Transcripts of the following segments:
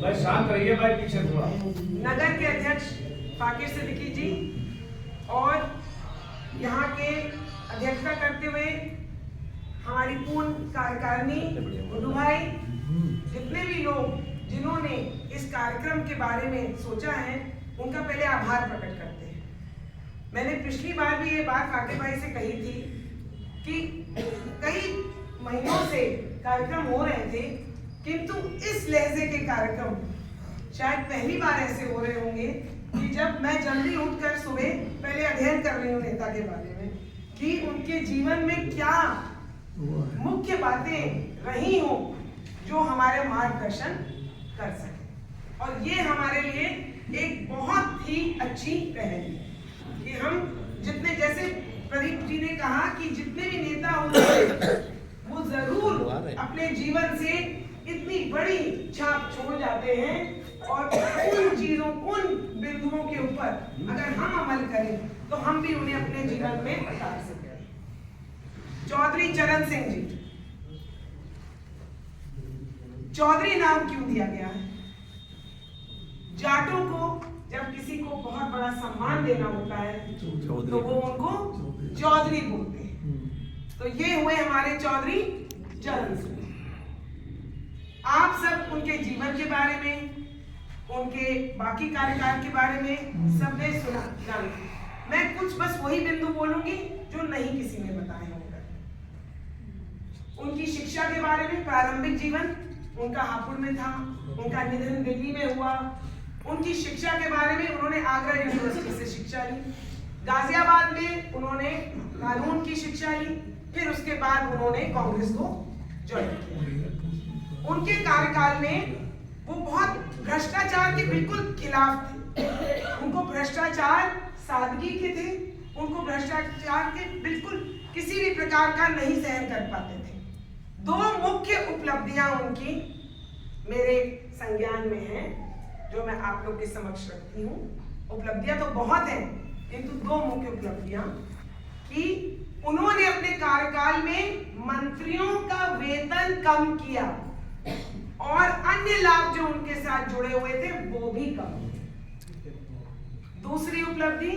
भाई शांत रहिए भाई, पीछे थोड़ा। नगर के अध्यक्ष फाकिर सिद्दीकी जी और यहाँ के अध्यक्षता करते हुए हमारी पूर्ण कार्यकारिणी, गुड्डू भाई, जितने भी लोग जिन्होंने इस कार्यक्रम के बारे में सोचा है, उनका पहले आभार प्रकट करते हैं। मैंने पिछली बार भी ये बात फाकिर भाई से कही थी कि कई महीनों से कार्यक्रम हो रहे थे, किंतु इस लहजे के कार्यक्रम शायद पहली बार ऐसे हो रहे होंगे कि जब मैं जल्दी उठकर सुबह पहले अध्ययन कर रही हूँ नेता के बारे में कि उनके जीवन में क्या मुख्य बातें रही हो जो हमारे मार्गदर्शन कर सके। और ये हमारे लिए एक बहुत ही अच्छी पहल है कि हम जितने, जैसे प्रदीप जी ने कहा कि जितने भी नेता होंगे वो जरूर अपने जीवन से इतनी बड़ी छाप छोड़ जाते हैं और उन चीजों, उन बिंदुओं के ऊपर अगर हम अमल करें तो हम भी उन्हें अपने जीवन में उतार सकते हैं। चौधरी चरण सिंह जी, चौधरी नाम क्यों दिया गया है? जाटों को जब किसी को बहुत बड़ा सम्मान देना होता है तो वो उनको चौधरी बोलते हैं। तो ये हुए हमारे चौधरी चरण सिंह। आप सब उनके जीवन के बारे में, उनके बाकी कार्यकाल के बारे में सबने सुना, जानते। मैं कुछ बस वही बिंदु बोलूंगी जो नहीं किसी ने बताए होंगे। उनकी शिक्षा के बारे में, प्रारंभिक जीवन उनका हापुड़ में था, उनका निधन दिल्ली में हुआ। उनकी शिक्षा के बारे में, उन्होंने आगरा यूनिवर्सिटी से शिक्षा ली, गाजियाबाद में उन्होंने कानून की शिक्षा ली, फिर उसके बाद उन्होंने कांग्रेस को ज्वाइन किया। उनके कार्यकाल में वो बहुत भ्रष्टाचार के बिल्कुल खिलाफ थे। उनको भ्रष्टाचार सादगी के थे, उनको भ्रष्टाचार के बिल्कुल किसी भी प्रकार का नहीं सहन कर पाते थे। दो मुख्य उपलब्धियां उनकी मेरे संज्ञान में हैं जो मैं आप लोग के समक्ष रखती हूँ। उपलब्धियां तो बहुत हैं, किंतु दो मुख्य उपलब्धियां कि उन्होंने अपने कार्यकाल में मंत्रियों का वेतन कम किया और अन्य लाभ जो उनके साथ जुड़े हुए थे वो भी कम। दूसरी उपलब्धि,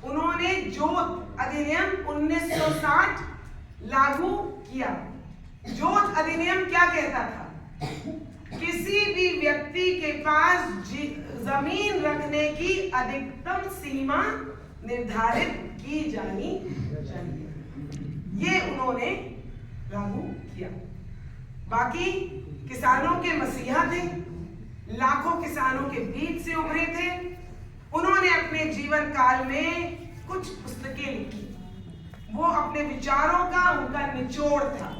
उन्होंने जोत अधिनियम 1960 लागू किया। जोत अधिनियम क्या कहता था? किसी भी व्यक्ति के पास जमीन रखने की अधिकतम सीमा निर्धारित की जानी चाहिए। ये उन्होंने लागू किया। बाकी किसानों के मसीहा थे, लाखों किसानों के बीच से उभरे थे। उन्होंने अपने जीवन काल में कुछ पुस्तकें लिखी, वो अपने विचारों का उनका निचोड़ था।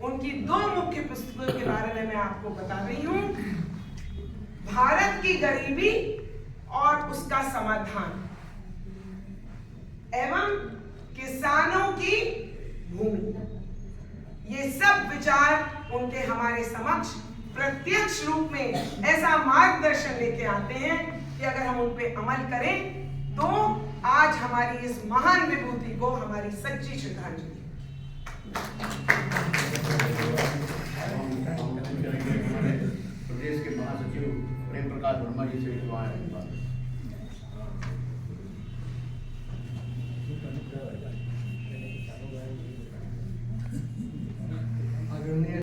उनकी दो मुख्य पुस्तकों के बारे में मैं आपको बता रही हूं। भारत की गरीबी और उसका समाधान एवं किसानों की भूमि। ये सब विचार उनके हमारे समक्ष प्रत्यक्ष रूप में ऐसा मार्गदर्शन लेके आते हैं कि अगर हम उन पे अमल करें तो आज हमारी इस महान विभूति को हमारी सच्ची श्रद्धांजलि। प्रदेश के महासचिव प्रेम प्रकाश वर्मा जी से